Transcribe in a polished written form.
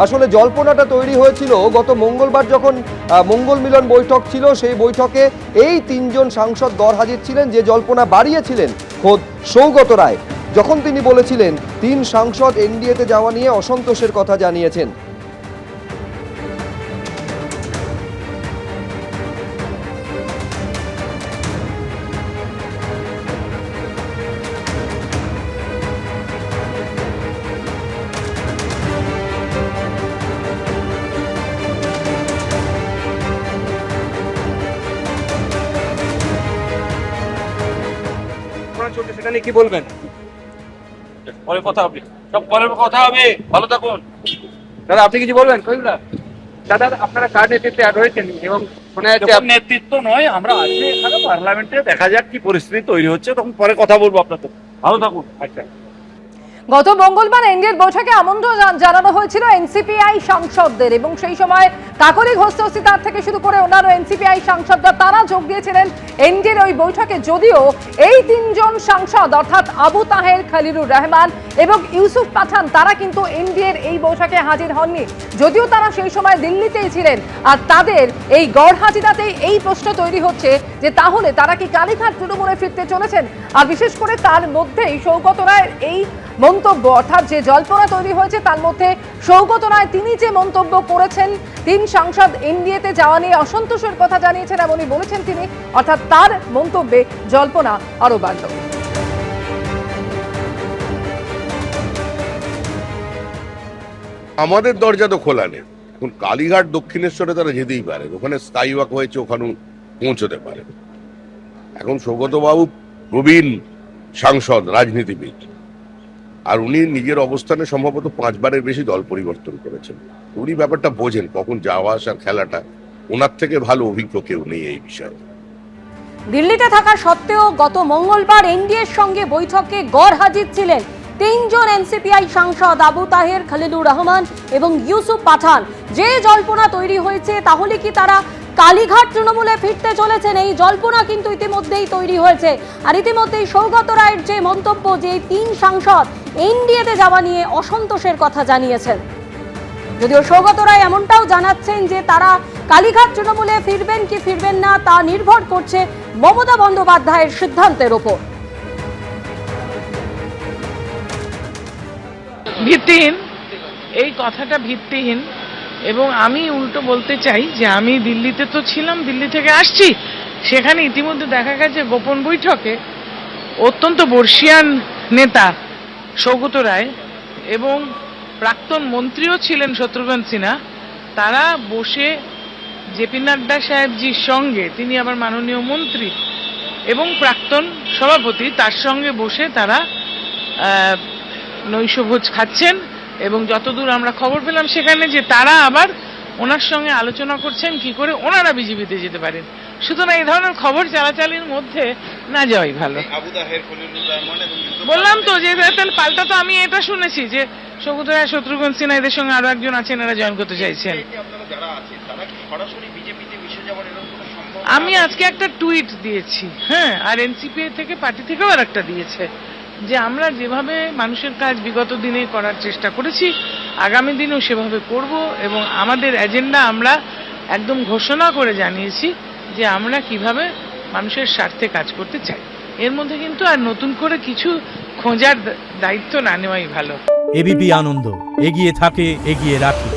আসলে জল্পনাটা তৈরি হয়েছিল গত মঙ্গলবার যখন মঙ্গল মিলন বৈঠক ছিল, সেই বৈঠকে এই তিনজন সাংসদ গরহাজির ছিলেন, যে জল্পনা বাড়িয়েছিলেন খোদ সৌগত রায়, যখন তিনি বলেছিলেন তিন সাংসদ এনডিএতে যাওয়া নিয়ে অসন্তোষের কথা জানিয়েছেন। সেখানে কি বলবেন? পরে কথা হবে, সব পরে কথা হবে, ভালো থাকুন। দাদা আপনি কিছু বলবেন? দাদা আপনারা কার নেতৃত্বে রয়েছেন এবং শোনা যাচ্ছে নেতৃত্ব নয়, আমরা আছি এখানে পার্লামেন্টে, দেখা যাক কি পরিস্থিতি তৈরি হচ্ছে, তখন পরে কথা বলবো আপনাদের। ভালো থাকুন। আচ্ছা, গত মঙ্গলবার এনডিএর বৈঠকে আমন্ত্রণ জানানো হয়েছিল এনসিপিআই সাংসদদের, এবং সেই সময় কাকলি ঘোষ তার থেকে শুরু করে অন্যান্য এনসিপিআই সাংসদরা তারা যোগ দিয়েছিলেন এনডিএর ওই বৈঠকে। যদিও এই তিনজন সাংসদ অর্থাৎ আবু তাহের, খলিলুর রহমান এবং ইউসুফ পাঠান তারা কিন্তু এনডিএর এই বৈঠকে হাজির হননি, যদিও তারা সেই সময় দিল্লিতেই ছিলেন। আর তাদের এই গড়হাজিরাতেই এই প্রশ্ন তৈরি হচ্ছে যে তাহলে তারা কি কালীঘাট তৃণমূলে ফিরতে চলেছেন। আর বিশেষ করে তার মধ্যেই সৌগত রায়ের এই মন্তব্য, অর্থাৎ যে জল্পনা তৈরি হয়েছে তার মধ্যে সৌগত রায় তিনি যে মন্তব্য করেছেন, তিন সাংসদ এনডিএতে যাওয়া নিয়ে অসন্তোষের কথা জানিয়েছেন এমনই বলেছেন তিনি, অর্থাৎ তার মন্তব্যে জল্পনা আরো বাড়ল। আমাদের দরজা তো খোলা নেই। এখন কালীঘাট দক্ষিণেশ্বরে তারা যেতেই পারে, ওখানে স্কাই ওয়াক হয়েছে, ওখানে পৌঁছতে পারে। এখন সৌগত বাবু প্রবীণ সাংসদ, রাজনীতিবিদ, আর উনি নিজের অবস্থানে সম্ভবত 5 বারের বেশি দল পরিবর্তন করেছেন। উনি ব্যাপারটা বোঝেন, কখন যাওয়া আসার খেলাটা। ওনার থেকে ভালো অভিজ্ঞ কেউ নেই এই বিষয়ে। দিল্লিতে থাকা সত্ত্বেও গত মঙ্গলবার এনডিএর সঙ্গে বৈঠকে গড়হাজির ছিলেন তিনজন এনসিপিআই সাংসদ আবু তাহের, খলিলুর রহমান এবং ইউসুফ পাঠান। যে জল্পনা তৈরি হয়েছে তাহলে কি তারা কালীঘাট তৃণমূলে ফিরতে চলেছেন, এই জল্পনা কিন্তু ইতিমধ্যেই তৈরি হয়েছে। আর ইতিমধ্যেই সৌগত রায়ের যে মন্তব্য, যে তিন সাংসদ এনডিএতে যাওয়া নিয়ে অসন্তোষের কথা জানিয়েছেন, যদিও সৌগত রায় এমনটাও জানাচ্ছেন যে তারা কালীঘাট তৃণমূলে ফিরবেন কি ফিরবেন না তা নির্ভর করছে মমতা বন্দ্যোপাধ্যায়ের সিদ্ধান্তের ওপর। ভিত্তিহীন, এই কথাটা ভিত্তিহীন। এবং আমি উল্টো বলতে চাই যে আমি দিল্লিতে তো ছিলাম, দিল্লি থেকে আসছি, সেখানে ইতিমধ্যে দেখা গেছে গোপন বৈঠকে অত্যন্ত বর্ষিয়ান নেতা সৌগত রায় এবং প্রাক্তন মন্ত্রীও ছিলেন শত্রুঘ্ন সিনহা, তারা বসে জেপি নাড্ডা সাহেবজির সঙ্গে, তিনি আবার মাননীয় মন্ত্রী এবং প্রাক্তন সভাপতি, তার সঙ্গে বসে তারা নৈশভোজ খাচ্ছেন। এবং যতদূর আমরা খবর পেলাম সেখানে যে তারা আবার ওনার সঙ্গে আলোচনা করছেন কি করে ওনারা বিজেপিতে যেতে পারেন। সুতরাং এই ধরনের খবর চালাচালির মধ্যে না যাওয়াই ভালো। বললাম তো যে তাহলে পাল্টা তো আমি এটা শুনেছি যে সৌগত রায়, শত্রুঘ্ন সিনহা, এদের সঙ্গে আরো একজন আছেন, এরা জয়েন করতে চাইছেন। আমি আজকে একটা টুইট দিয়েছি, হ্যাঁ, আর এনসিপিআই থেকে, পার্টি থেকেও আর একটা দিয়েছে, যে আমরা যেভাবে মানুষের কাজ বিগত দিনে করার চেষ্টা করেছি আগামী দিনেও সেভাবে করব। এবং আমাদের এজেন্ডা আমরা একদম ঘোষণা করে জানিয়েছি যে আমরা কিভাবে মানুষের স্বার্থে কাজ করতে চাই। এর মধ্যে কিন্তু আর নতুন করে কিছু খোঁজার দায়িত্ব না নেওয়াই ভালো। এবিপি আনন্দ, এগিয়ে থাকে, এগিয়ে রাখে।